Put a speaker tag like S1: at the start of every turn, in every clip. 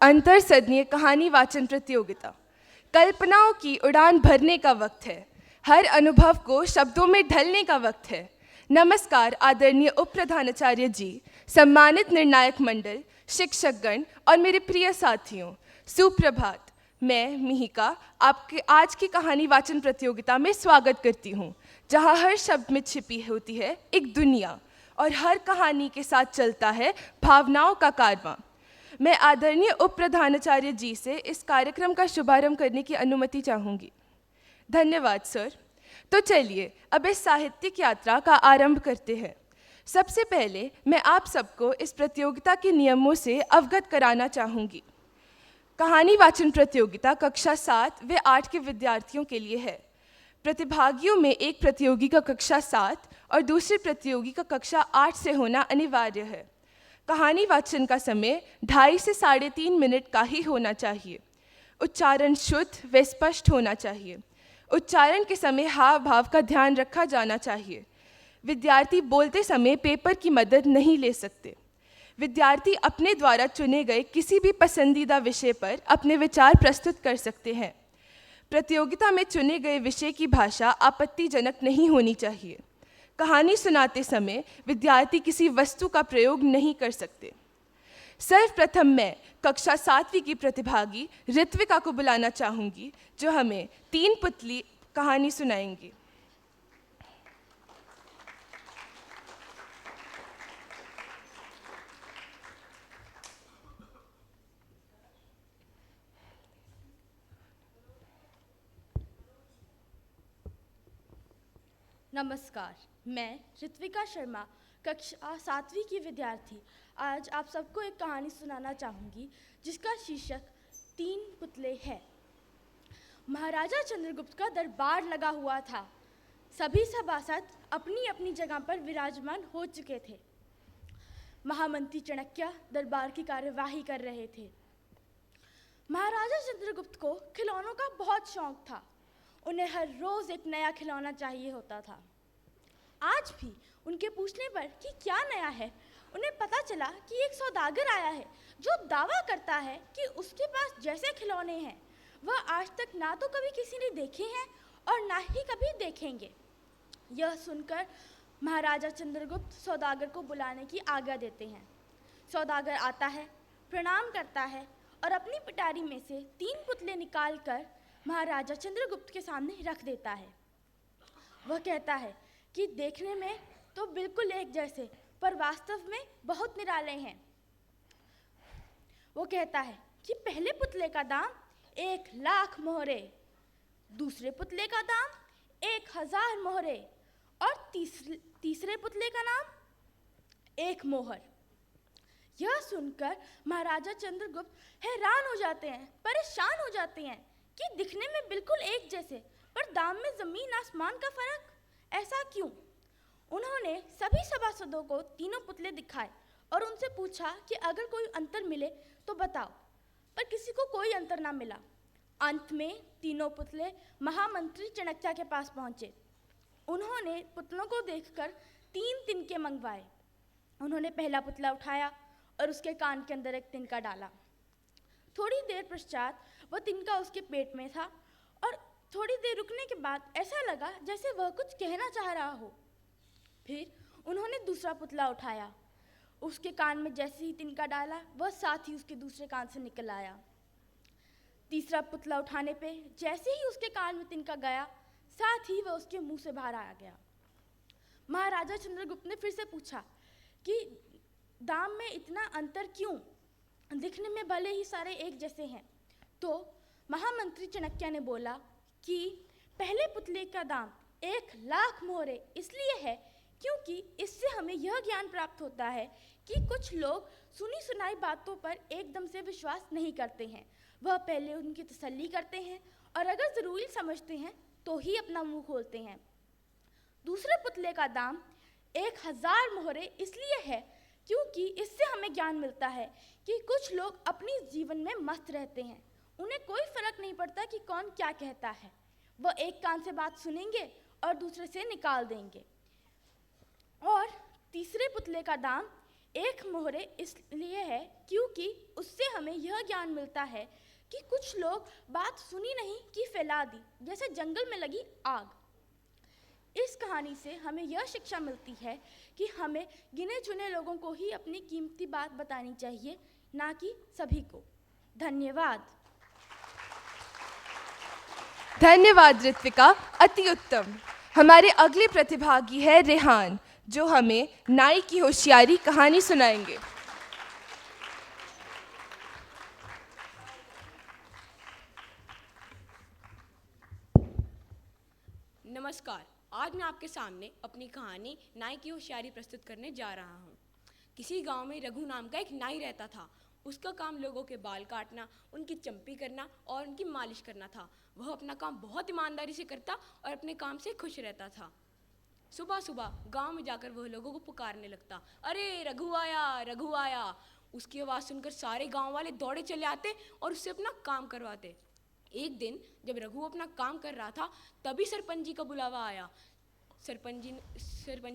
S1: अंतरसदनीय कहानी वाचन प्रतियोगिता। कल्पनाओं की उड़ान भरने का वक्त है। हर अनुभव को शब्दों में ढलने का वक्त है। नमस्कार आदरणीय उप प्रधानाचार्य जी, सम्मानित निर्णायक मंडल, शिक्षकगण और मेरे प्रिय साथियों, सुप्रभात। मैं मिहिका आपके आज की कहानी वाचन प्रतियोगिता में स्वागत करती हूँ, जहाँ हर शब्द में छिपी होती है एक दुनिया और हर कहानी के साथ चलता है भावनाओं का कारवां। मैं आदरणीय उप प्रधानाचार्य जी से इस कार्यक्रम का शुभारंभ करने की अनुमति चाहूँगी। धन्यवाद सर। तो चलिए अब इस साहित्यिक यात्रा का आरंभ करते हैं। सबसे पहले मैं आप सबको इस प्रतियोगिता के नियमों से अवगत कराना चाहूँगी। कहानी वाचन प्रतियोगिता कक्षा 7 व 8 के विद्यार्थियों के लिए है। प्रतिभागियों में एक प्रतियोगी का कक्षा 7 और दूसरे प्रतियोगी का कक्षा 8 से होना अनिवार्य है। कहानी वाचन का समय 2.5 से 3.5 मिनट का ही होना चाहिए। उच्चारण शुद्ध व स्पष्ट होना चाहिए। उच्चारण के समय हाव भाव का ध्यान रखा जाना चाहिए। विद्यार्थी बोलते समय पेपर की मदद नहीं ले सकते। विद्यार्थी अपने द्वारा चुने गए किसी भी पसंदीदा विषय पर अपने विचार प्रस्तुत कर सकते हैं। प्रतियोगिता में चुने गए विषय की भाषा आपत्तिजनक नहीं होनी चाहिए। कहानी सुनाते समय विद्यार्थी किसी वस्तु का प्रयोग नहीं कर सकते। सर्वप्रथम मैं कक्षा 7वीं की प्रतिभागी ऋत्विका को बुलाना चाहूँगी, जो हमें 3 पुतली कहानी सुनाएंगी।
S2: नमस्कार, मैं ऋत्विका शर्मा कक्षा 7वीं की विद्यार्थी आज आप सबको एक कहानी सुनाना चाहूँगी, जिसका शीर्षक 3 पुतले है। महाराजा चंद्रगुप्त का दरबार लगा हुआ था। सभी सभासद अपनी अपनी जगह पर विराजमान हो चुके थे। महामंत्री चाणक्य दरबार की कार्यवाही कर रहे थे। महाराजा चंद्रगुप्त को खिलौनों का बहुत शौक था। उन्हें हर रोज एक नया खिलौना चाहिए होता था। आज भी उनके पूछने पर कि क्या नया है, उन्हें पता चला कि एक सौदागर आया है जो दावा करता है कि उसके पास जैसे खिलौने हैं वह आज तक ना तो कभी किसी ने देखे हैं और ना ही कभी देखेंगे। यह सुनकर महाराजा चंद्रगुप्त सौदागर को बुलाने की आज्ञा देते हैं। सौदागर आता है, प्रणाम करता है और अपनी पिटारी में से 3 पुतले निकालकर महाराजा चंद्रगुप्त के सामने रख देता है। वह कहता है कि देखने में तो बिल्कुल एक जैसे, पर वास्तव में बहुत निराले हैं। वो कहता है कि पहले पुतले का दाम 1,00,000 मोहरे, दूसरे पुतले का दाम 1,000 मोहरे और तीसरे पुतले का नाम 1 मोहर। यह सुनकर महाराजा चंद्रगुप्त हैरान हो जाते हैं, परेशान हो जाते हैं कि दिखने में बिल्कुल एक जैसे, पर दाम में जमीन आसमान का फर्क, ऐसा क्यों? उन्होंने सभी सभासदों को 3 पुतले दिखाए और उनसे पूछा कि अगर कोई अंतर मिले तो बताओ, पर किसी को कोई अंतर ना मिला। अंत में 3 पुतले महामंत्री चाणक्य के पास पहुंचे। उन्होंने पुतलों को देखकर 3 तिनके मंगवाए। उन्होंने पहला पुतला उठाया और उसके कान के अंदर एक तिनका डाला। थोड़ी देर पश्चात वह तिनका उसके पेट में था और थोड़ी देर रुकने के बाद ऐसा लगा जैसे वह कुछ कहना चाह रहा हो। फिर उन्होंने दूसरा पुतला उठाया। उसके कान में जैसे ही तिनका डाला, वह साथ ही उसके दूसरे कान से निकल आया। तीसरा पुतला उठाने पे जैसे ही उसके कान में तिनका गया, साथ ही वह उसके मुंह से बाहर आ गया। महाराजा चंद्रगुप्त ने फिर से पूछा कि दाम में इतना अंतर क्यों? दिखने में भले ही सारे एक जैसे हैं। तो महामंत्री चाणक्य ने बोला कि पहले पुतले का दाम 1,00,000 मोहरे इसलिए है क्योंकि इससे हमें यह ज्ञान प्राप्त होता है कि कुछ लोग सुनी सुनाई बातों पर एकदम से विश्वास नहीं करते हैं। वह पहले उनकी तसल्ली करते हैं और अगर ज़रूरी समझते हैं तो ही अपना मुंह खोलते हैं। दूसरे पुतले का दाम 1,000 मोहरे इसलिए है क्योंकि इससे हमें ज्ञान मिलता है कि कुछ लोग अपनी जीवन में मस्त रहते हैं। उन्हें कोई फर्क नहीं पड़ता कि कौन क्या कहता है। वह एक कान से बात सुनेंगे और दूसरे से निकाल देंगे। और तीसरे पुतले का दाम एक मोहरे इसलिए है क्योंकि उससे हमें यह ज्ञान मिलता है कि कुछ लोग बात सुनी नहीं कि फैला दी, जैसे जंगल में लगी आग। इस कहानी से हमें यह शिक्षा मिलती है कि हमें गिने चुने लोगों को ही अपनी कीमती बात बतानी चाहिए, ना कि सभी को। धन्यवाद।
S1: धन्यवाद ऋत्विका, अति उत्तम। हमारे अगले प्रतिभागी है रेहान, जो हमें नाई की होशियारी कहानी सुनाएंगे।
S3: नमस्कार। आज मैं आपके सामने अपनी कहानी नाई की होशियारी प्रस्तुत करने जा रहा हूँ। किसी गांव में रघु नाम का एक नाई रहता था। उसका काम लोगों के बाल काटना, उनकी चंपी करना और उनकी मालिश करना था। वह अपना काम बहुत ईमानदारी से करता और अपने काम से खुश रहता था। सुबह सुबह गांव में जाकर वह लोगों को पुकारने लगता, अरे रघु आया, रघु आया। उसकी आवाज़ सुनकर सारे गांव वाले दौड़े चले आते और उससे अपना काम करवाते। एक दिन जब रघु अपना काम कर रहा था, तभी सरपंच जी का बुलावा आया। सरपंच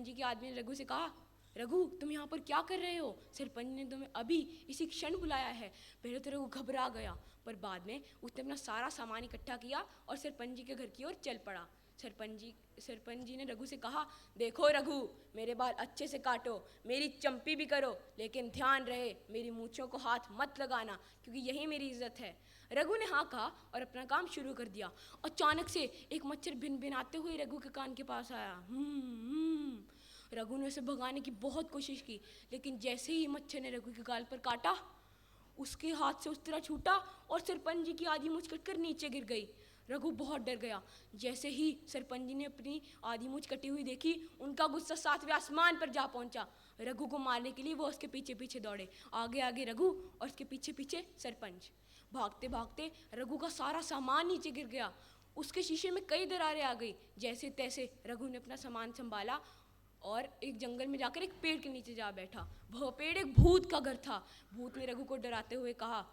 S3: जी के आदमी ने रघु से कहा, रघु तुम यहाँ पर क्या कर रहे हो? सरपंच ने तुम्हें अभी इसी क्षण बुलाया है। पहले तो रघु घबरा गया, पर बाद में उसने अपना सारा सामान इकट्ठा किया और सरपंच जी के घर की ओर चल पड़ा। सरपंच जी ने रघु से कहा, देखो रघु, मेरे बाल अच्छे से काटो, मेरी चंपी भी करो, लेकिन ध्यान रहे मेरी मूंछों को हाथ मत लगाना, क्योंकि यही मेरी इज्जत है। रघु ने हाँ कहा और अपना काम शुरू कर दिया। अचानक से एक मच्छर भिन भिनाते हुए रघु के कान के पास आया। रघु ने उसे भगाने की बहुत कोशिश की, लेकिन जैसे ही मच्छर ने रघु के गाल पर काटा, उसके हाथ से उस तरह छूटा और सरपंच जी की आधी मूंछ कटकर नीचे गिर गई। रघु बहुत डर गया। जैसे ही सरपंच जी ने अपनी आधी मूंछ कटी हुई देखी, उनका गुस्सा 7वें आसमान पर जा पहुंचा। रघु को मारने के लिए वो उसके पीछे पीछे दौड़े। आगे आगे रघु और उसके पीछे पीछे सरपंच। भागते भागते रघु का सारा सामान नीचे गिर गया। उसके शीशे में कई दरारें आ गई। जैसे तैसे रघु ने अपना सामान संभाला और एक जंगल में जाकर एक पेड़ के नीचे जा बैठा। वह पेड़ एक भूत का घर था। भूत ने रघु को डराते हुए कहा,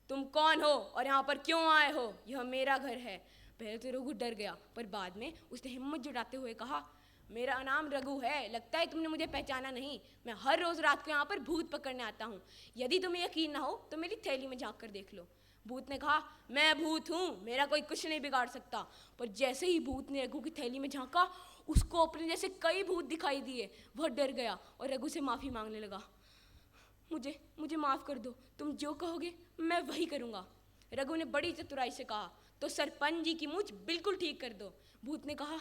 S3: तुम कौन हो और यहाँ पर क्यों आए हो? यह मेरा घर है। पहले तो रघु डर गया, पर बाद में उसने हिम्मत जुटाते हुए कहा, मेरा नाम रघु है, लगता है तुमने मुझे पहचाना नहीं। मैं हर रोज रात को यहाँ पर भूत पकड़ने आता हूँ। यदि तुम्हें यकीन ना हो तो मेरी थैली में झांक कर देख लो। भूत ने कहा, मैं भूत हूँ, मेरा कोई कुछ नहीं बिगाड़ सकता। पर जैसे ही भूत ने रघु की थैली में झांका, उसको अपने जैसे कई भूत दिखाई दिए। वह डर गया और रघु से माफ़ी मांगने लगा। मुझे माफ़ कर दो, तुम जो कहोगे मैं वही करूँगा। रघु ने बड़ी चतुराई से कहा, तो सरपंच जी की मूंछ बिल्कुल ठीक कर दो। भूत ने कहा,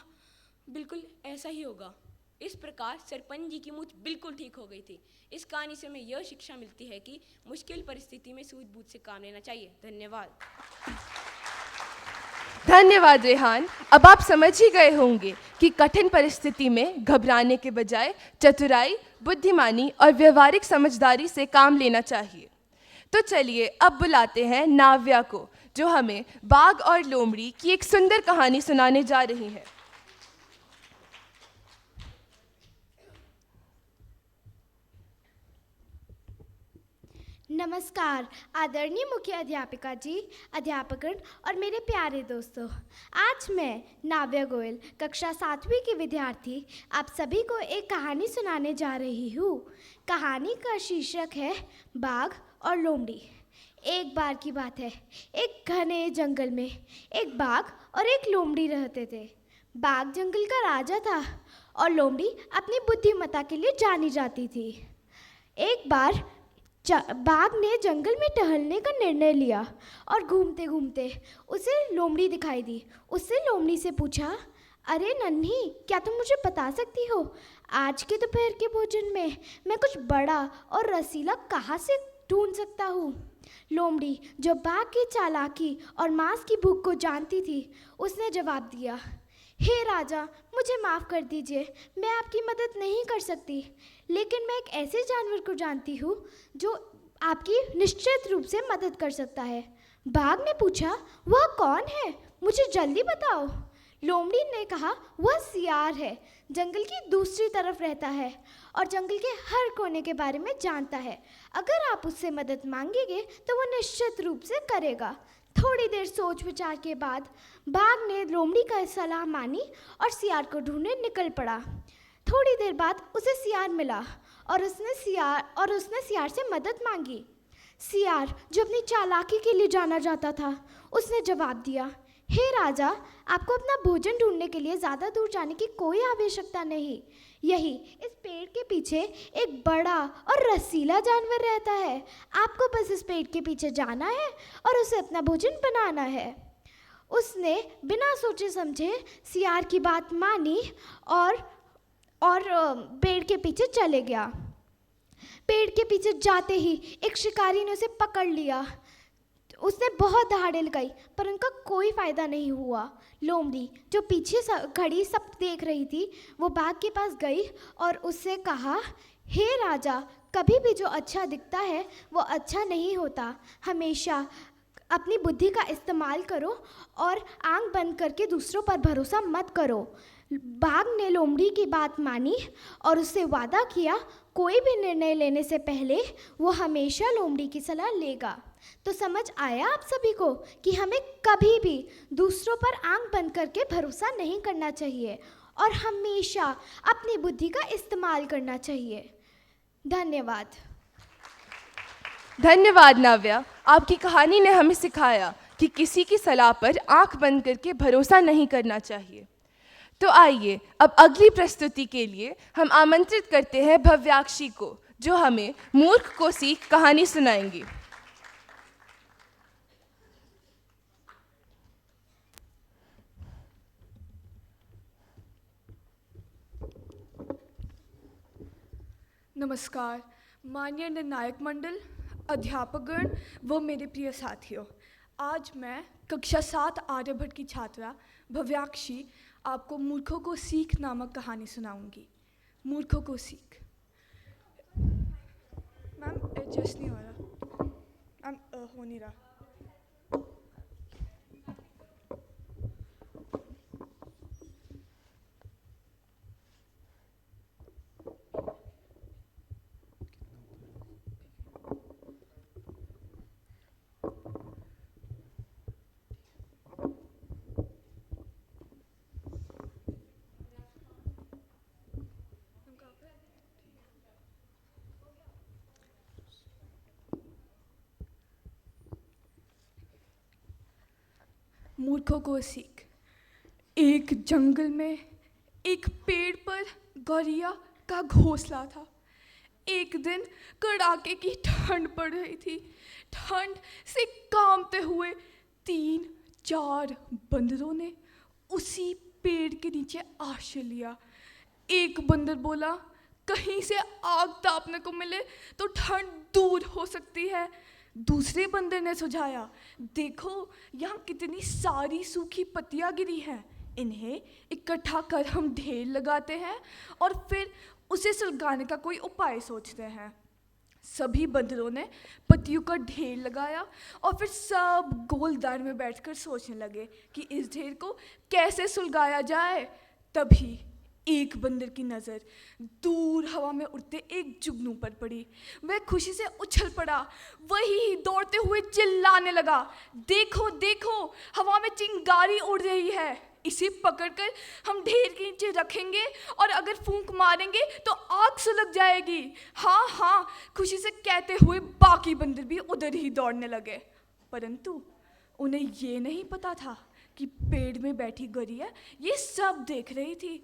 S3: बिल्कुल ऐसा ही होगा। इस प्रकार सरपंच जी की मूंछ बिल्कुल ठीक हो गई थी। इस कहानी से हमें यह शिक्षा मिलती है कि मुश्किल परिस्थिति में सूझबूझ से काम लेना चाहिए। धन्यवाद।
S1: धन्यवाद रेहान। अब आप समझ ही गए होंगे कि कठिन परिस्थिति में घबराने के बजाय चतुराई, बुद्धिमानी और व्यवहारिक समझदारी से काम लेना चाहिए। तो चलिए अब बुलाते हैं नाव्या को, जो हमें बाघ और लोमड़ी की एक सुंदर कहानी सुनाने जा रही है।
S4: नमस्कार आदरणीय मुख्य अध्यापिका जी, अध्यापकगण और मेरे प्यारे दोस्तों। आज मैं नाव्या गोयल, कक्षा 7वीं की विद्यार्थी, आप सभी को एक कहानी सुनाने जा रही हूँ। कहानी का शीर्षक है बाघ और लोमड़ी। एक बार की बात है, एक घने जंगल में एक बाघ और एक लोमड़ी रहते थे। बाघ जंगल का राजा था और लोमड़ी अपनी बुद्धिमत्ता के लिए जानी जाती थी। एक बार बाघ ने जंगल में टहलने का निर्णय लिया और घूमते घूमते उसे लोमड़ी दिखाई दी। उससे लोमड़ी से पूछा, अरे नन्ही, क्या तुम मुझे बता सकती हो आज के दोपहर के भोजन में मैं कुछ बड़ा और रसीला कहाँ से ढूंढ सकता हूँ? लोमड़ी, जो बाघ की चालाकी और मांस की भूख को जानती थी, उसने जवाब दिया, हे राजा, मुझे माफ़ कर दीजिए, मैं आपकी मदद नहीं कर सकती, लेकिन मैं एक ऐसे जानवर को जानती हूँ जो आपकी निश्चित रूप से मदद कर सकता है। बाघ ने पूछा, वह कौन है? मुझे जल्दी बताओ। लोमड़ी ने कहा, वह सियार है, जंगल की दूसरी तरफ रहता है और जंगल के हर कोने के बारे में जानता है। अगर आप उससे मदद मांगेंगे तो वह निश्चित रूप से करेगा। थोड़ी देर सोच विचार के बाद बाघ ने लोमड़ी का सलाह मानी और सियार को ढूंढने निकल पड़ा। थोड़ी देर बाद उसे सियार मिला और उसने सियार से मदद मांगी। सियार, जो अपनी चालाकी के लिए जाना जाता था, उसने जवाब दिया, हे राजा, आपको अपना भोजन ढूंढने के लिए ज़्यादा दूर जाने की कोई आवश्यकता नहीं। यही इस पेड़ के पीछे एक बड़ा और रसीला जानवर रहता है। आपको बस इस पेड़ के पीछे जाना है और उसे अपना भोजन बनाना है। उसने बिना सोचे समझे सियार की बात मानी और पेड़ के पीछे चले गया। पेड़ के पीछे जाते ही एक शिकारी ने उसे पकड़ लिया। उसने बहुत दहाड़े लगाई पर उनका कोई फ़ायदा नहीं हुआ। लोमड़ी, जो पीछे खड़ी सब देख रही थी, वो बाघ के पास गई और उससे कहा, हे राजा, कभी भी जो अच्छा दिखता है वो अच्छा नहीं होता। हमेशा अपनी बुद्धि का इस्तेमाल करो और आंख बंद करके दूसरों पर भरोसा मत करो। बाघ ने लोमड़ी की बात मानी और उससे वादा किया, कोई भी निर्णय लेने से पहले वो हमेशा लोमड़ी की सलाह लेगा। तो समझ आया आप सभी को कि हमें कभी भी दूसरों पर आंख बंद करके भरोसा नहीं करना चाहिए और हमेशा अपनी बुद्धि का इस्तेमाल करना चाहिए। धन्यवाद।
S1: धन्यवाद नाव्या। आपकी कहानी ने हमें सिखाया कि किसी की सलाह पर आंख बंद करके भरोसा नहीं करना चाहिए। तो आइए अब अगली प्रस्तुति के लिए हम आमंत्रित करते हैं भव्याक्षी को, जो हमें मूर्ख को सीख कहानी सुनाएंगी।
S5: नमस्कार माननीय निर्णायक मंडल, अध्यापकगण व मेरे प्रिय साथियों। आज मैं कक्षा 7 आर्यभट्ट की छात्रा भव्याक्षी आपको मूर्खों को सीख नामक कहानी सुनाऊंगी। मूर्खों को सीख। मैम एडजस्ट नहीं हो रहा, मैम हो नहीं रहा। मूर्खों को सीख। एक जंगल में एक पेड़ पर गौरैया का घोंसला था। एक दिन कड़ाके की ठंड पड़ रही थी। ठंड से कांपते हुए 3-4 बंदरों ने उसी पेड़ के नीचे आश्रय लिया। एक बंदर बोला, कहीं से आग तापने को मिले तो ठंड दूर हो सकती है। दूसरे बंदर ने सुझाया, देखो यहाँ कितनी सारी सूखी पत्तियाँ गिरी हैं, इन्हें इकट्ठा कर हम ढेर लगाते हैं और फिर उसे सुलगाने का कोई उपाय सोचते हैं। सभी बंदरों ने पत्तियों का ढेर लगाया और फिर सब गोलदार में बैठकर सोचने लगे कि इस ढेर को कैसे सुलगाया जाए। तभी एक बंदर की नज़र दूर हवा में उड़ते एक जुगनू पर पड़ी। वह खुशी से उछल पड़ा। वही दौड़ते हुए चिल्लाने लगा, देखो देखो, हवा में चिंगारी उड़ रही है, इसे पकड़कर हम ढेर के नीचे रखेंगे और अगर फूंक मारेंगे तो आग सुलग जाएगी। हाँ हाँ, खुशी से कहते हुए बाकी बंदर भी उधर ही दौड़ने लगे। परंतु उन्हें ये नहीं पता था कि पेड़ में बैठी गौरैया ये सब देख रही थी।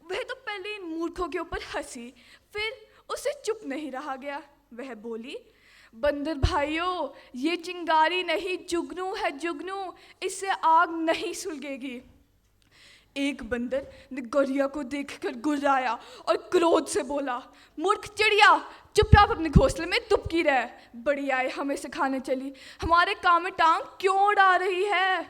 S5: वह तो पहले इन मूर्खों के ऊपर हंसी, फिर उसे चुप नहीं रहा गया। वह बोली, बंदर भाइयों, ये चिंगारी नहीं, जुगनू है जुगनू, इससे आग नहीं सुलगेगी। एक बंदर ने गौरैया को देखकर गुर्राया और क्रोध से बोला, मूर्ख चिड़िया, चुपचाप अपने घोंसले में दुबकी रह। बड़ी आए हमें सिखाने चली, हमारे काम में टांग क्यों उड़ा रही है।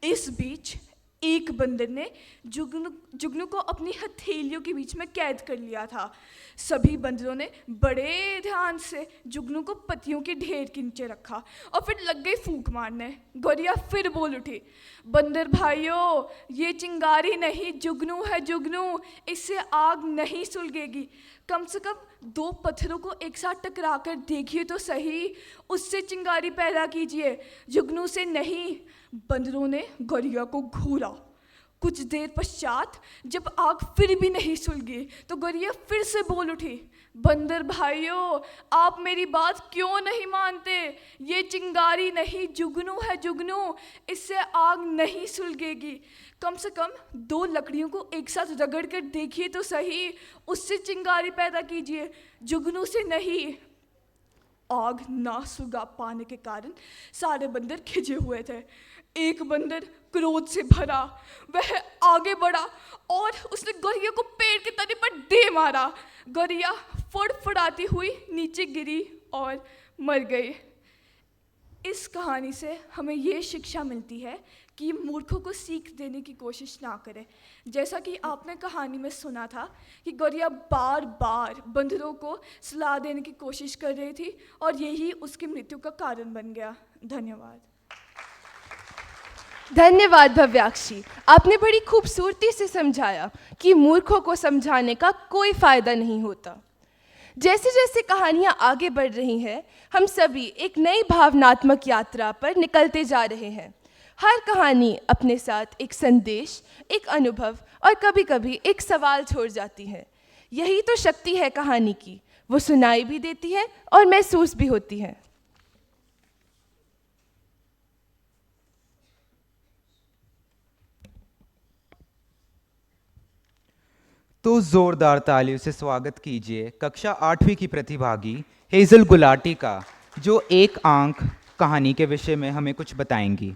S5: इस बीच एक बंदर ने जुगनू को अपनी हथेलियों के बीच में कैद कर लिया था। सभी बंदरों ने बड़े ध्यान से जुगनू को पत्तियों के ढेर के नीचे रखा और फिर लग गई फूंक मारने। गौरैया फिर बोल उठी, बंदर भाइयों, ये चिंगारी नहीं, जुगनू है जुगनू, इससे आग नहीं सुलगेगी। कम से कम 2 पत्थरों को एक साथ टकरा कर देखिए तो सही, उससे चिंगारी पैदा कीजिए, जुगनू से नहीं। बंदरों ने गौरैया को घूरा। कुछ देर पश्चात जब आग फिर भी नहीं सुलगी तो गौरैया फिर से बोल उठी, बंदर भाइयों, आप मेरी बात क्यों नहीं मानते? ये चिंगारी नहीं, जुगनू है जुगनू। इससे आग नहीं सुलगेगी। कम से कम 2 लकड़ियों को एक साथ रगड़ कर देखिए तो सही, उससे चिंगारी पैदा कीजिए, जुगनू से नहीं। आग ना सुलगा पाने के कारण सारे बंदर खिंचे हुए थे। एक बंदर क्रोध से भरा, वह आगे बढ़ा और उसने गौरैया को पेड़ के तने पर दे मारा। गौरैया फड़फड़ाती हुई नीचे गिरी और मर गई। इस कहानी से हमें ये शिक्षा मिलती है कि मूर्खों को सीख देने की कोशिश ना करें। जैसा कि आपने कहानी में सुना था कि गौरैया बार बार बंदरों को सलाह देने की कोशिश कर रही थी और यही उसकी मृत्यु का कारण बन गया। धन्यवाद।
S1: धन्यवाद भव्याक्षी, आपने बड़ी खूबसूरती से समझाया कि मूर्खों को समझाने का कोई फायदा नहीं होता। जैसे जैसे कहानियाँ आगे बढ़ रही हैं, हम सभी एक नई भावनात्मक यात्रा पर निकलते जा रहे हैं। हर कहानी अपने साथ एक संदेश, एक अनुभव और कभी कभी एक सवाल छोड़ जाती है। यही तो शक्ति है कहानी की, वो सुनाई भी देती है और महसूस भी होती है।
S6: तो जोरदार तालियों से स्वागत कीजिए कक्षा 8वीं की प्रतिभागी हेजल गुलाटी का, जो एक आंक कहानी के विषय में हमें कुछ बताएंगी।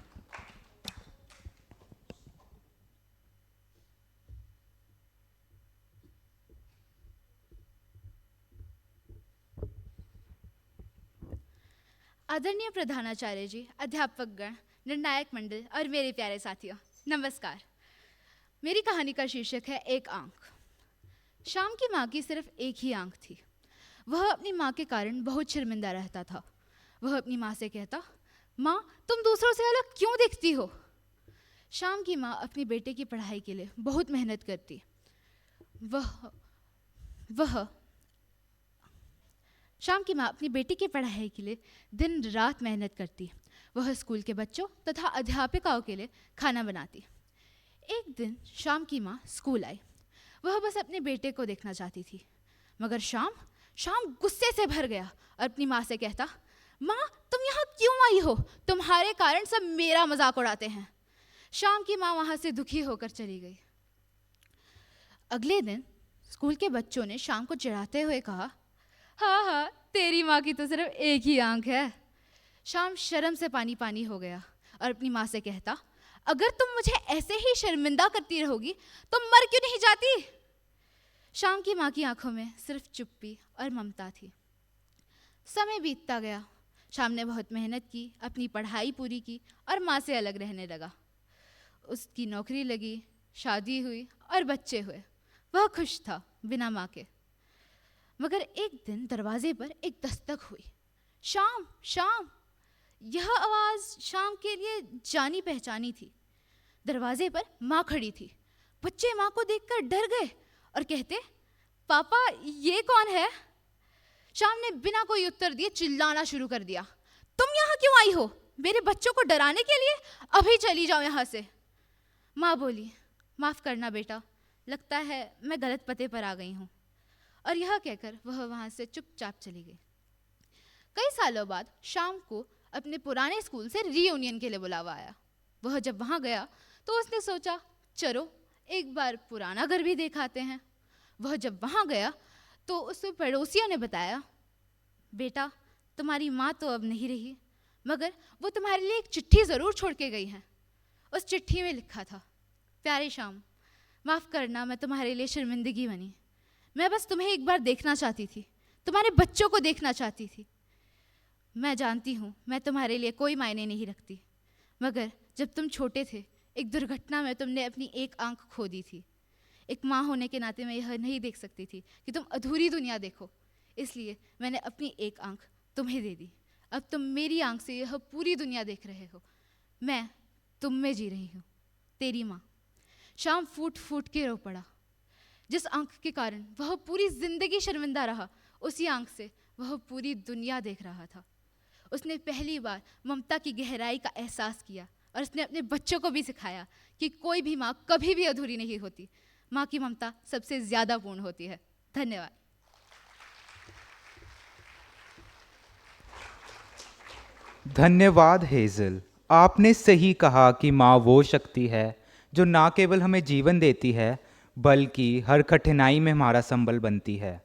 S7: आदरणीय प्रधानाचार्य जी, अध्यापकगण, निर्णायक मंडल और मेरे प्यारे साथियों, नमस्कार। मेरी कहानी का शीर्षक है एक आंख। शाम की माँ की सिर्फ एक ही आंख थी। वह अपनी माँ के कारण बहुत शर्मिंदा रहता था। वह अपनी माँ से कहता, माँ तुम दूसरों से अलग क्यों दिखती हो? शाम की माँ अपनी बेटे की पढ़ाई के लिए बहुत मेहनत करती। शाम की माँ अपनी बेटी की पढ़ाई के लिए दिन रात मेहनत करती। वह स्कूल के बच्चों तथा अध्यापिकाओं के लिए खाना बनाती। एक दिन शाम की माँ स्कूल आई। वह बस अपने बेटे को देखना चाहती थी, मगर शाम गुस्से से भर गया और अपनी माँ से कहता, माँ तुम यहाँ क्यों आई हो? तुम्हारे कारण सब मेरा मजाक उड़ाते हैं। शाम की माँ वहाँ से दुखी होकर चली गई। अगले दिन स्कूल के बच्चों ने शाम को चिढ़ाते हुए कहा, हाँ, तेरी माँ की तो सिर्फ एक ही आंख है। शाम शर्म से पानी पानी हो गया और अपनी माँ से कहता, अगर तुम मुझे ऐसे ही शर्मिंदा करती रहोगी तो मर क्यों नहीं जाती? शाम की माँ की आंखों में सिर्फ चुप्पी और ममता थी। समय बीतता गया। शाम ने बहुत मेहनत की, अपनी पढ़ाई पूरी की और माँ से अलग रहने लगा। उसकी नौकरी लगी, शादी हुई और बच्चे हुए। वह खुश था बिना माँ के। मगर एक दिन दरवाजे पर एक दस्तक हुई। शाम, शाम। यह आवाज़ शाम के लिए जानी पहचानी थी। दरवाजे पर माँ खड़ी थी। बच्चे माँ को देखकर डर गए और कहते, पापा ये कौन है? शाम ने बिना कोई उत्तर दिए चिल्लाना शुरू कर दिया, तुम यहाँ क्यों आई हो? मेरे बच्चों को डराने के लिए? अभी चली जाओ यहाँ से। माँ बोली, माफ़ करना बेटा, लगता है मैं गलत पते पर आ गई हूँ। और यह कहकर वह वहाँ से चुपचाप चली गई। कई सालों बाद शाम को अपने पुराने स्कूल से रीयूनियन के लिए बुलावा आया। वह जब वहाँ गया तो उसने सोचा, चलो एक बार पुराना घर भी देखाते हैं। वह जब वहाँ गया तो उस पड़ोसियों ने बताया, बेटा तुम्हारी माँ तो अब नहीं रही, मगर वो तुम्हारे लिए एक चिट्ठी ज़रूर छोड़ के गई हैं। उस चिट्ठी में लिखा था, प्यारे शाम, माफ़ करना मैं तुम्हारे लिए शर्मिंदगी बनी। मैं बस तुम्हें एक बार देखना चाहती थी, तुम्हारे बच्चों को देखना चाहती थी। मैं जानती हूँ मैं तुम्हारे लिए कोई मायने नहीं रखती, मगर जब तुम छोटे थे एक दुर्घटना में तुमने अपनी एक आंख खो दी थी। एक माँ होने के नाते मैं यह नहीं देख सकती थी कि तुम अधूरी दुनिया देखो, इसलिए मैंने अपनी एक आंख तुम्हें दे दी। अब तुम मेरी आंख से यह पूरी दुनिया देख रहे हो। मैं तुम में जी रही हूँ, तेरी माँ। शाम फूट फूट के रो पड़ा। जिस आंख के कारण वह पूरी जिंदगी शर्मिंदा रहा, उसी आंख से वह पूरी दुनिया देख रहा था। उसने पहली बार ममता की गहराई का एहसास किया और उसने अपने बच्चों को भी सिखाया कि कोई भी माँ कभी भी अधूरी नहीं होती। माँ की ममता सबसे ज़्यादा पूर्ण होती है। धन्यवाद।
S6: धन्यवाद हेजल। आपने सही कहा कि माँ वो शक्ति है जो ना केवल हमें जीवन देती है बल्कि हर कठिनाई में हमारा संबल बनती है।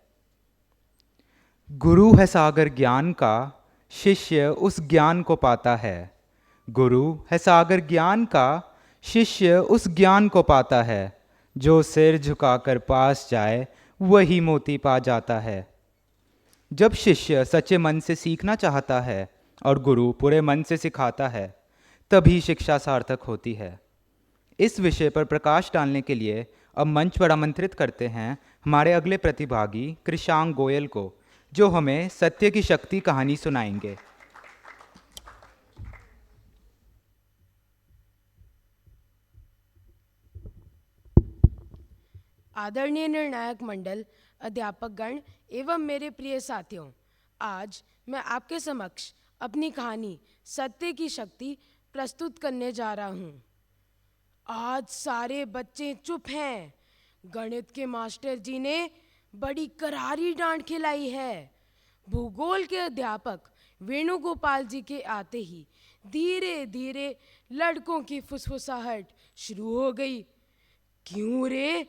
S6: गुरु है सागर ज्ञान का, शिष्य उस ज्ञान को पाता है। गुरु है सागर ज्ञान का, शिष्य उस ज्ञान को पाता है। जो सिर झुकाकर पास जाए वही मोती पा जाता है। जब शिष्य सच्चे मन से सीखना चाहता है और गुरु पूरे मन से सिखाता है, तभी शिक्षा सार्थक होती है। इस विषय पर प्रकाश डालने के लिए अब मंच पर आमंत्रित करते हैं हमारे अगले प्रतिभागी कृषांक गोयल को, जो हमें सत्य की शक्ति कहानी सुनाएंगे।
S8: आदरणीय निर्णायक मंडल, अध्यापकगण एवं मेरे प्रिय साथियों, आज मैं आपके समक्ष अपनी कहानी सत्य की शक्ति प्रस्तुत करने जा रहा हूँ। आज सारे बच्चे चुप हैं। गणित के मास्टर जी ने बड़ी करारी डांट खिलाई है। भूगोल के अध्यापक वेणुगोपाल जी के आते ही धीरे धीरे लड़कों की फुसफुसाहट शुरू हो गई। क्यों रे,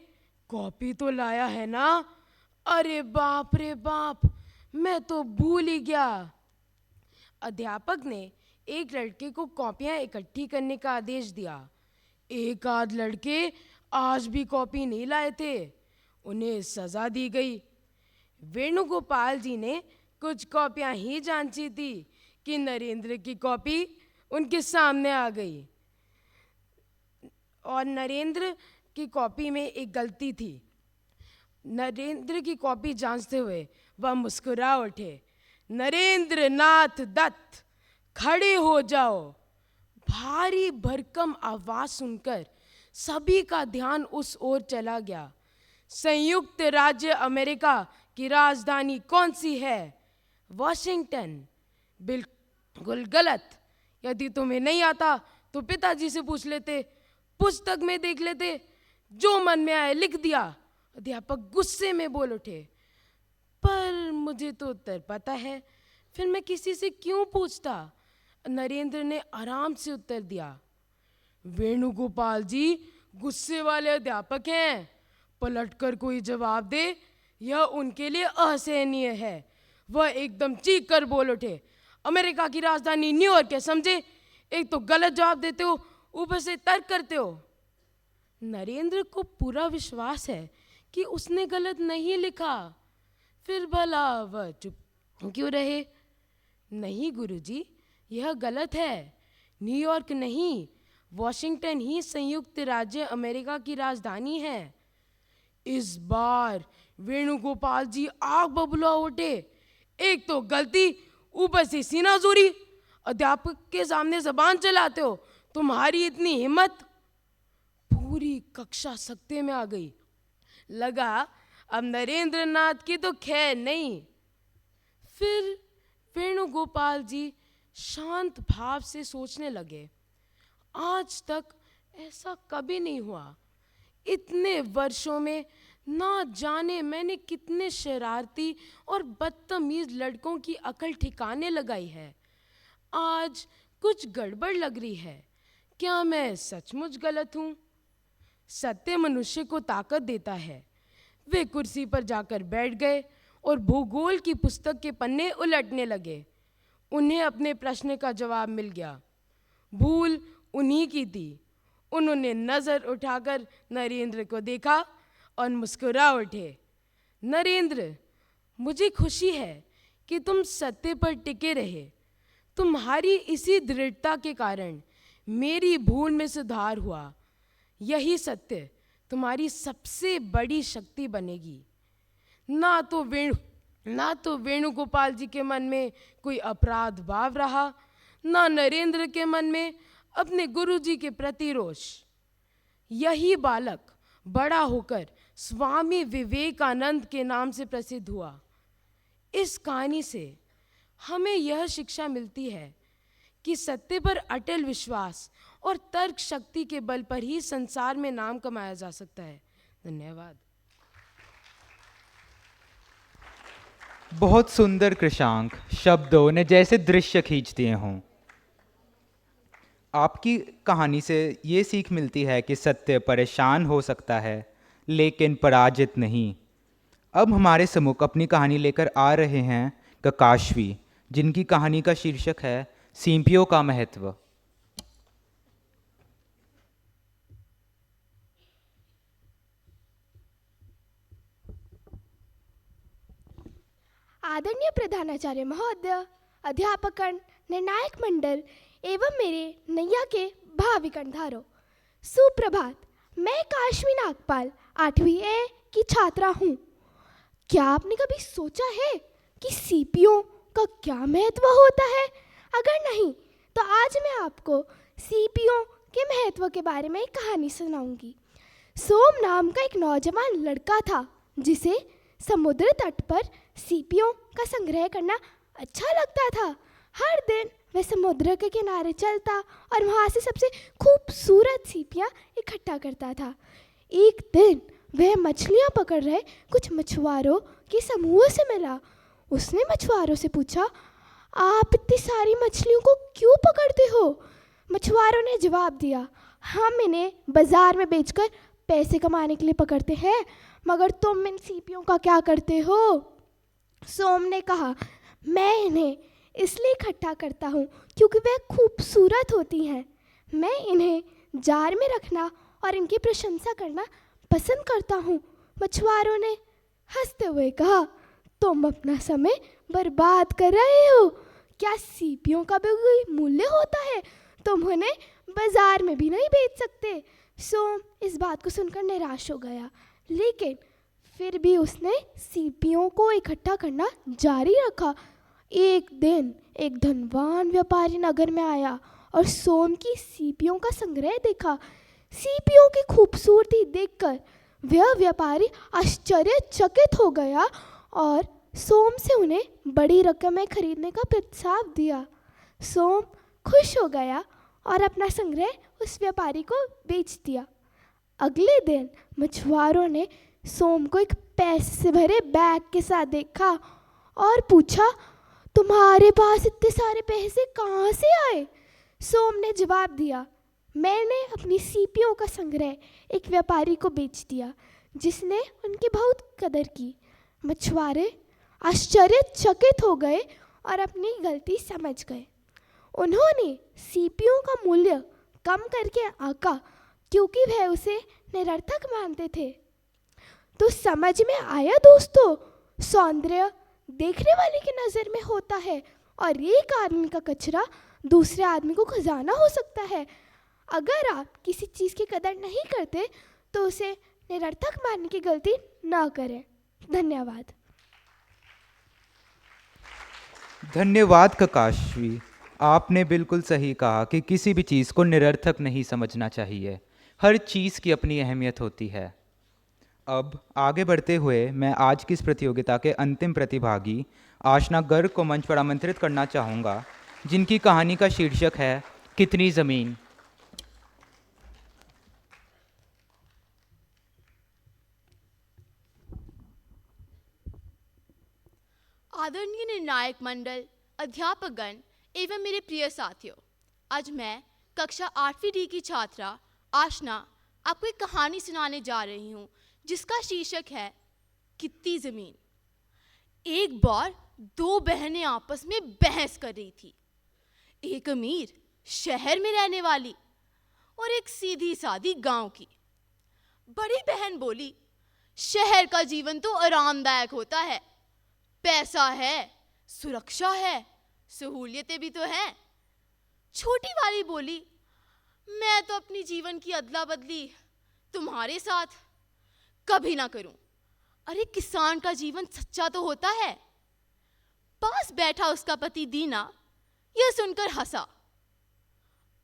S8: कॉपी तो लाया है ना? अरे बाप रे बाप, मैं तो भूल ही गया। अध्यापक ने एक लड़के को कॉपियां इकट्ठी करने का आदेश दिया। एक आध लड़के आज भी कॉपी नहीं लाए थे, उन्हें सजा दी गई। वेणुगोपाल जी ने कुछ कॉपियां ही जांची थी कि नरेंद्र की कॉपी उनके सामने आ गई और नरेंद्र की कॉपी में एक गलती थी। नरेंद्र की कॉपी जांचते हुए वह मुस्कुरा उठे। नरेंद्र नाथ दत्त, खड़े हो जाओ। भारी भरकम आवाज सुनकर सभी का ध्यान उस ओर चला गया। संयुक्त राज्य अमेरिका की राजधानी कौन सी है? वॉशिंगटन। बिल्कुल गलत। यदि तुम्हें नहीं आता तो पिताजी से पूछ लेते, पुस्तक में देख लेते। जो मन में आए लिख दिया। अध्यापक गुस्से में बोल उठे, पर मुझे तो उत्तर पता है, फिर मैं किसी से क्यों पूछता? नरेंद्र ने आराम से उत्तर दिया। वेणुगोपाल जी गुस्से वाले अध्यापक हैं। पलटकर कोई जवाब दे, यह उनके लिए असहनीय है। वह एकदम चीख कर बोल उठे, अमेरिका की राजधानी न्यूयॉर्क है, समझे? एक तो गलत जवाब देते हो, ऊपर से तर्क करते हो। नरेंद्र को पूरा विश्वास है कि उसने गलत नहीं लिखा, फिर भला वह चुप क्यों रहे? नहीं गुरुजी, यह गलत है। न्यूयॉर्क नहीं, वॉशिंगटन ही संयुक्त राज्य अमेरिका की राजधानी है। इस बार वेणुगोपाल जी आग बबूला उठे। एक तो गलती, ऊपर से सीनाजोरी। अध्यापक के सामने जबान चलाते हो, तुम्हारी इतनी हिम्मत? पूरी कक्षा सख्ते में आ गई। लगा अब नरेंद्र नाथ की तो खैर नहीं। फिर वेणुगोपाल जी शांत भाव से सोचने लगे, आज तक ऐसा कभी नहीं हुआ। इतने वर्षों में ना जाने मैंने कितने शरारती और बदतमीज लड़कों की अकल ठिकाने लगाई है। आज कुछ गड़बड़ लग रही है। क्या मैं सचमुच गलत हूँ? सत्य मनुष्य को ताकत देता है। वे कुर्सी पर जाकर बैठ गए और भूगोल की पुस्तक के पन्ने उलटने लगे। उन्हें अपने प्रश्न का जवाब मिल गया। भूल उन्हीं की थी। उन्होंने नज़र उठाकर नरेंद्र को देखा और मुस्कुरा उठे। नरेंद्र, मुझे खुशी है कि तुम सत्य पर टिके रहे। तुम्हारी इसी दृढ़ता के कारण मेरी भूल में सुधार हुआ। यही सत्य तुम्हारी सबसे बड़ी शक्ति बनेगी। ना तो वेणुगोपाल जी के मन में कोई अपराध भाव रहा, ना नरेंद्र के मन में अपने गुरु जी के प्रति रोष। यही बालक बड़ा होकर स्वामी विवेकानंद के नाम से प्रसिद्ध हुआ। इस कहानी से हमें यह शिक्षा मिलती है कि सत्य पर अटल विश्वास और तर्क शक्ति के बल पर ही संसार में नाम कमाया जा सकता है। धन्यवाद।
S6: बहुत सुंदर कृषांक, शब्दों ने जैसे दृश्य खींच दिए हों। आपकी कहानी से ये सीख मिलती है कि सत्य परेशान हो सकता है लेकिन पराजित नहीं। अब हमारे सम्मुख अपनी कहानी लेकर आ रहे हैं ककाश्वी, जिनकी कहानी का शीर्षक है सीपियों का महत्व।
S4: आदरणीय प्रधानाचार्य महोदय, अध्यापकगण, निर्णायक मंडल एवं मेरे नैया के भावी कर्णधारों, सुप्रभात। मैं काश्वी नागपाल 8वीं ए की छात्रा हूँ। क्या आपने कभी सोचा है कि सीपियों का क्या महत्व होता है? अगर नहीं तो आज मैं आपको सीपियों के महत्व के बारे में एक कहानी सुनाऊंगी। सोम नाम का एक नौजवान लड़का था जिसे समुद्र तट पर सीपियों का संग्रह करना अच्छा लगता था। हर दिन वह समुद्र के किनारे चलता और वहाँ से सबसे खूबसूरत सीपियाँ इकट्ठा करता था। एक दिन वह मछलियाँ पकड़ रहे कुछ मछुआरों के समूह से मिला। उसने मछुआरों से पूछा, आप इतनी सारी मछलियों को क्यों पकड़ते हो? मछुआरों ने जवाब दिया, हम इन्हें बाजार में बेचकर पैसे कमाने के लिए पकड़ते हैं, मगर तुम इन सीपियों का क्या करते हो? सोम ने कहा, मैं इन्हें इसलिए इकट्ठा करता हूँ क्योंकि वे खूबसूरत होती हैं। मैं इन्हें जार में रखना और इनकी प्रशंसा करना पसंद करता हूँ। मछुआरों ने हंसते हुए कहा, तुम अपना समय बर्बाद कर रहे हो। क्या सीपियों का भी कोई मूल्य होता है? तुम उन्हें बाजार में भी नहीं बेच सकते। सोम इस बात को सुनकर निराश हो गया, लेकिन फिर भी उसने सीपियों को इकट्ठा करना जारी रखा। एक दिन एक धनवान व्यापारी नगर में आया और सोम की सीपियों का संग्रह देखा। सीपियों की खूबसूरती देखकर वह व्यापारी आश्चर्यचकित हो गया और सोम से उन्हें बड़ी रकम में खरीदने का प्रस्ताव दिया। सोम खुश हो गया और अपना संग्रह उस व्यापारी को बेच दिया। अगले दिन मछुआरों ने सोम को एक पैसे से भरे बैग के साथ देखा और पूछा, तुम्हारे पास इतने सारे पैसे कहाँ से आए? सोम ने जवाब दिया, मैंने अपनी सीपियों का संग्रह एक व्यापारी को बेच दिया जिसने उनकी बहुत कदर की। मछुआरे आश्चर्यचकित हो गए और अपनी गलती समझ गए। उन्होंने सीपियों का मूल्य कम करके आंका क्योंकि वह उसे निरर्थक मानते थे। तो समझ में आया दोस्तों, सौंदर्य देखने वाले की नज़र में होता है और एक आदमी का कचरा दूसरे आदमी को खजाना हो सकता है। अगर आप किसी चीज़ की कदर नहीं करते तो उसे निरर्थक मानने की गलती ना करें। धन्यवाद।
S6: धन्यवाद ककाश्वी, आपने बिल्कुल सही कहा कि किसी भी चीज़ को निरर्थक नहीं समझना चाहिए। हर चीज़ की अपनी अहमियत होती है। अब आगे बढ़ते हुए मैं आज की इस प्रतियोगिता के अंतिम प्रतिभागी आशना गर्ग को मंच पर आमंत्रित करना चाहूँगा, जिनकी कहानी का शीर्षक है कितनी ज़मीन।
S9: आदरणीय निर्णायक मंडल, अध्यापकगण एवं मेरे प्रिय साथियों, आज मैं कक्षा 8वीं डी की छात्रा आशना आपको एक कहानी सुनाने जा रही हूँ जिसका शीर्षक है कितनी ज़मीन। एक बार दो बहनें आपस में बहस कर रही थी। एक अमीर शहर में रहने वाली और एक सीधी सादी गांव की। बड़ी बहन बोली, शहर का जीवन तो आरामदायक होता है, पैसा है, सुरक्षा है, सहूलियतें भी तो हैं। छोटी वाली बोली, मैं तो अपनी जीवन की अदला बदली तुम्हारे साथ कभी ना करूं। अरे किसान का जीवन सच्चा तो होता है। पास बैठा उसका पति दीना यह सुनकर हंसा।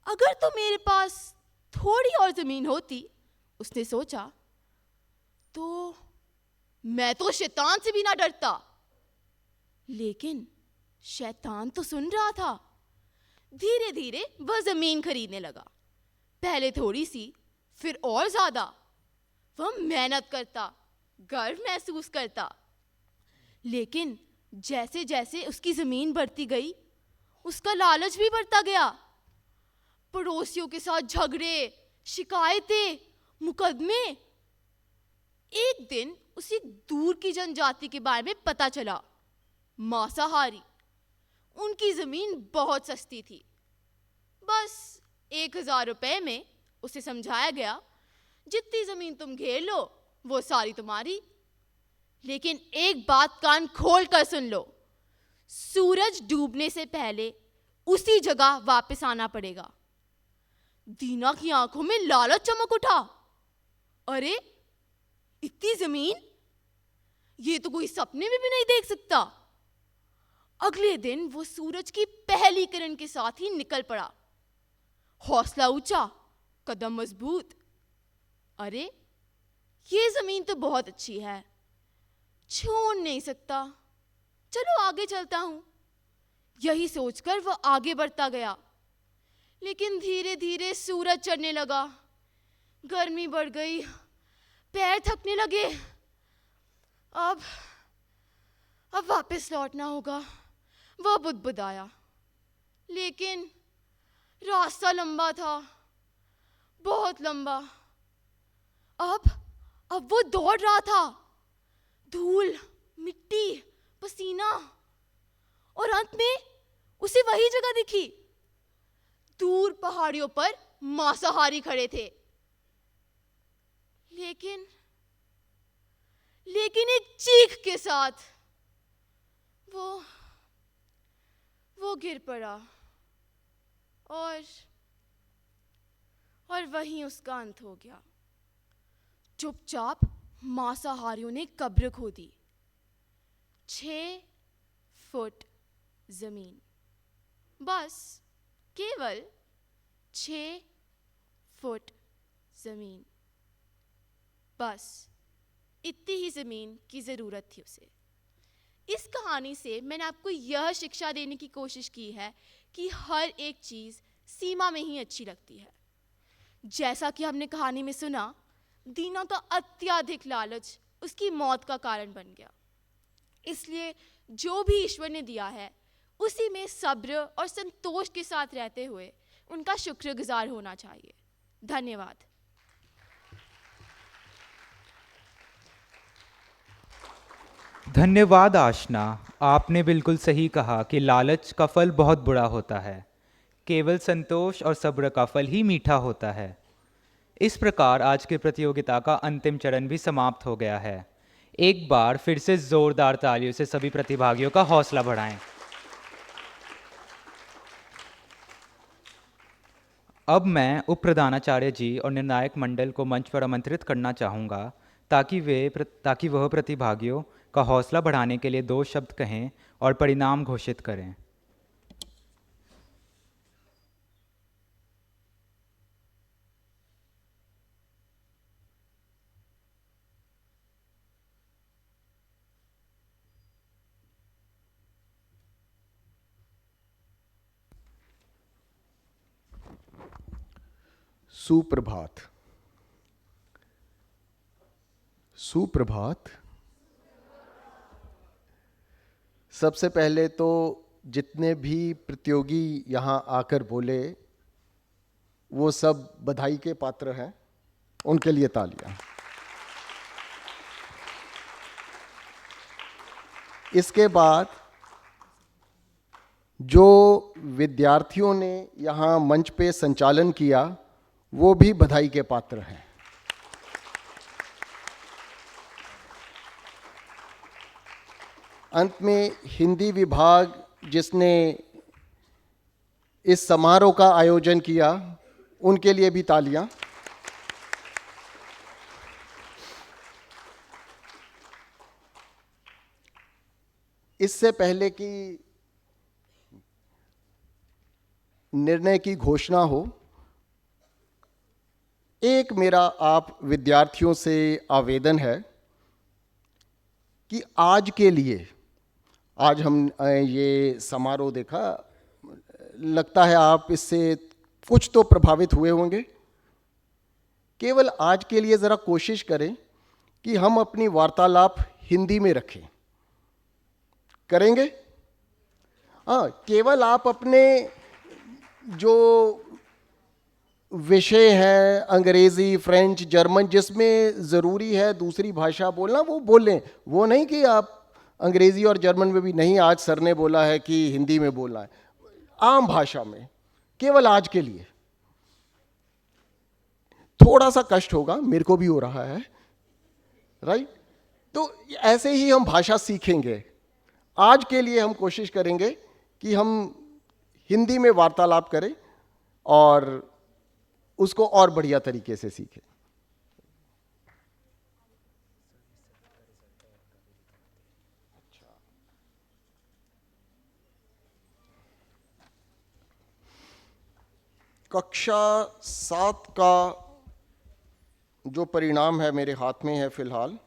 S9: अगर तो मेरे पास थोड़ी और जमीन होती, उसने सोचा, तो मैं तो शैतान से भी ना डरता। लेकिन शैतान तो सुन रहा था। धीरे धीरे वह जमीन खरीदने लगा। पहले थोड़ी सी, फिर और ज्यादा। वह मेहनत करता, गर्व महसूस करता। लेकिन जैसे जैसे उसकी जमीन बढ़ती गई, उसका लालच भी बढ़ता गया। पड़ोसियों के साथ झगड़े, शिकायतें, मुकदमे। एक दिन उसी दूर की जनजाति के बारे में पता चला, मांसाहारी। उनकी जमीन बहुत सस्ती थी। बस 1000 रुपए में उसे समझाया गया, जितनी जमीन तुम घेर लो वो सारी तुम्हारी। लेकिन एक बात कान खोल कर सुन लो, सूरज डूबने से पहले उसी जगह वापस आना पड़ेगा। दीना की आंखों में लालच चमक उठा। अरे इतनी जमीन, ये तो कोई सपने में भी नहीं देख सकता। अगले दिन वो सूरज की पहली किरण के साथ ही निकल पड़ा। हौसला ऊंचा, कदम मजबूत। अरे ये जमीन तो बहुत अच्छी है, छोड़ नहीं सकता, चलो आगे चलता हूं। यही सोचकर वो आगे बढ़ता गया। लेकिन धीरे धीरे सूरज चढ़ने लगा, गर्मी बढ़ गई, पैर थकने लगे। अब वापस लौटना होगा, वह बुदबुदाया। लेकिन रास्ता लंबा था, बहुत लंबा। अब वो दौड़ रहा था, धूल, मिट्टी, पसीना, और अंत में उसे वही जगह दिखी। दूर पहाड़ियों पर मांसाहारी खड़े थे। लेकिन एक चीख के साथ वो गिर पड़ा, और वहीं उसका अंत हो गया। चुपचाप मांसाहारियों ने कब्र खोदी। 6 फुट जमीन, बस केवल 6 फुट जमीन। बस इतनी ही जमीन की जरूरत थी उसे। इस कहानी से मैंने आपको यह शिक्षा देने की कोशिश की है कि हर एक चीज सीमा में ही अच्छी लगती है। जैसा कि हमने कहानी में सुना, दीना का अत्यधिक लालच उसकी मौत का कारण बन गया। इसलिए जो भी ईश्वर ने दिया है, उसी में सब्र और संतोष के साथ रहते हुए उनका शुक्रगुजार होना चाहिए। धन्यवाद।
S6: धन्यवाद आशना, आपने बिल्कुल सही कहा कि लालच का फल बहुत बुरा होता है। केवल संतोष और सब्र का फल ही मीठा होता है। इस प्रकार आज की प्रतियोगिता का अंतिम चरण भी समाप्त हो गया है। एक बार फिर से जोरदार तालियों से सभी प्रतिभागियों का हौसला बढ़ाएं। अब मैं उप प्रधानाचार्य जी और निर्णायक मंडल को मंच पर आमंत्रित करना चाहूँगा ताकि वह प्रतिभागियों का हौसला बढ़ाने के लिए 2 शब्द कहें और परिणाम घोषित करें।
S10: सुप्रभात। सुप्रभात। सबसे पहले तो जितने भी प्रतियोगी यहाँ आकर बोले वो सब बधाई के पात्र हैं, उनके लिए तालियां। इसके बाद जो विद्यार्थियों ने यहाँ मंच पे संचालन किया वो भी बधाई के पात्र हैं। अंत में हिंदी विभाग जिसने इस समारोह का आयोजन किया उनके लिए भी तालियां। इससे पहले कि निर्णय की घोषणा हो, एक मेरा आप विद्यार्थियों से आवेदन है कि आज के लिए, आज हम ये समारोह देखा, लगता है आप इससे कुछ तो प्रभावित हुए होंगे। केवल आज के लिए ज़रा कोशिश करें कि हम अपनी वार्तालाप हिंदी में रखें। करेंगे? हाँ, केवल आप अपने जो विषय हैं अंग्रेज़ी, फ्रेंच, जर्मन, जिसमें ज़रूरी है दूसरी भाषा बोलना, वो बोलें। वो नहीं कि आप अंग्रेज़ी और जर्मन में भी नहीं, आज सर ने बोला है कि हिंदी में बोलना है, आम भाषा में, केवल आज के लिए। थोड़ा सा कष्ट होगा, मेरे को भी हो रहा है, राइट? तो ऐसे ही हम भाषा सीखेंगे। आज के लिए हम कोशिश करेंगे कि हम हिंदी में वार्तालाप करें और उसको और बढ़िया तरीके से सीखें। कक्षा 7 का जो परिणाम है मेरे हाथ में है फिलहाल।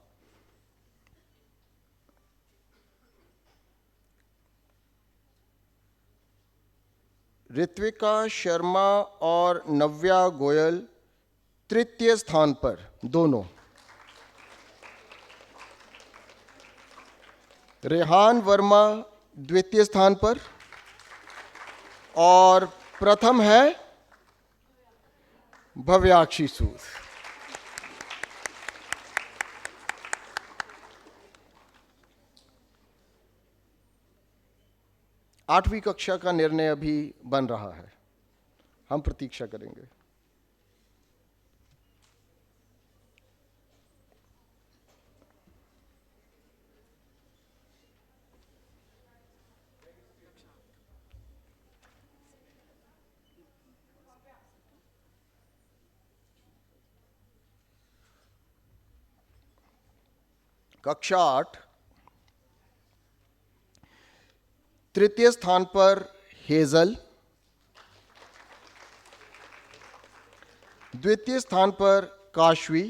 S10: ऋत्विका शर्मा और नव्या गोयल तृतीय स्थान पर, दोनों। रेहान वर्मा द्वितीय स्थान पर और प्रथम है भव्याक्षी सूद। आठवीं कक्षा का निर्णय अभी बन रहा है, हम प्रतीक्षा करेंगे। कक्षा 8, तृतीय स्थान पर हेजल, द्वितीय स्थान पर काशवी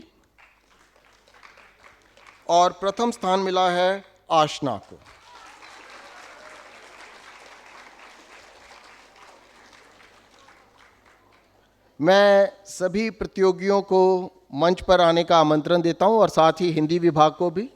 S10: और प्रथम स्थान मिला है आशना को। मैं सभी प्रतियोगियों को मंच पर आने का आमंत्रण देता हूं और साथ ही हिंदी विभाग को भी।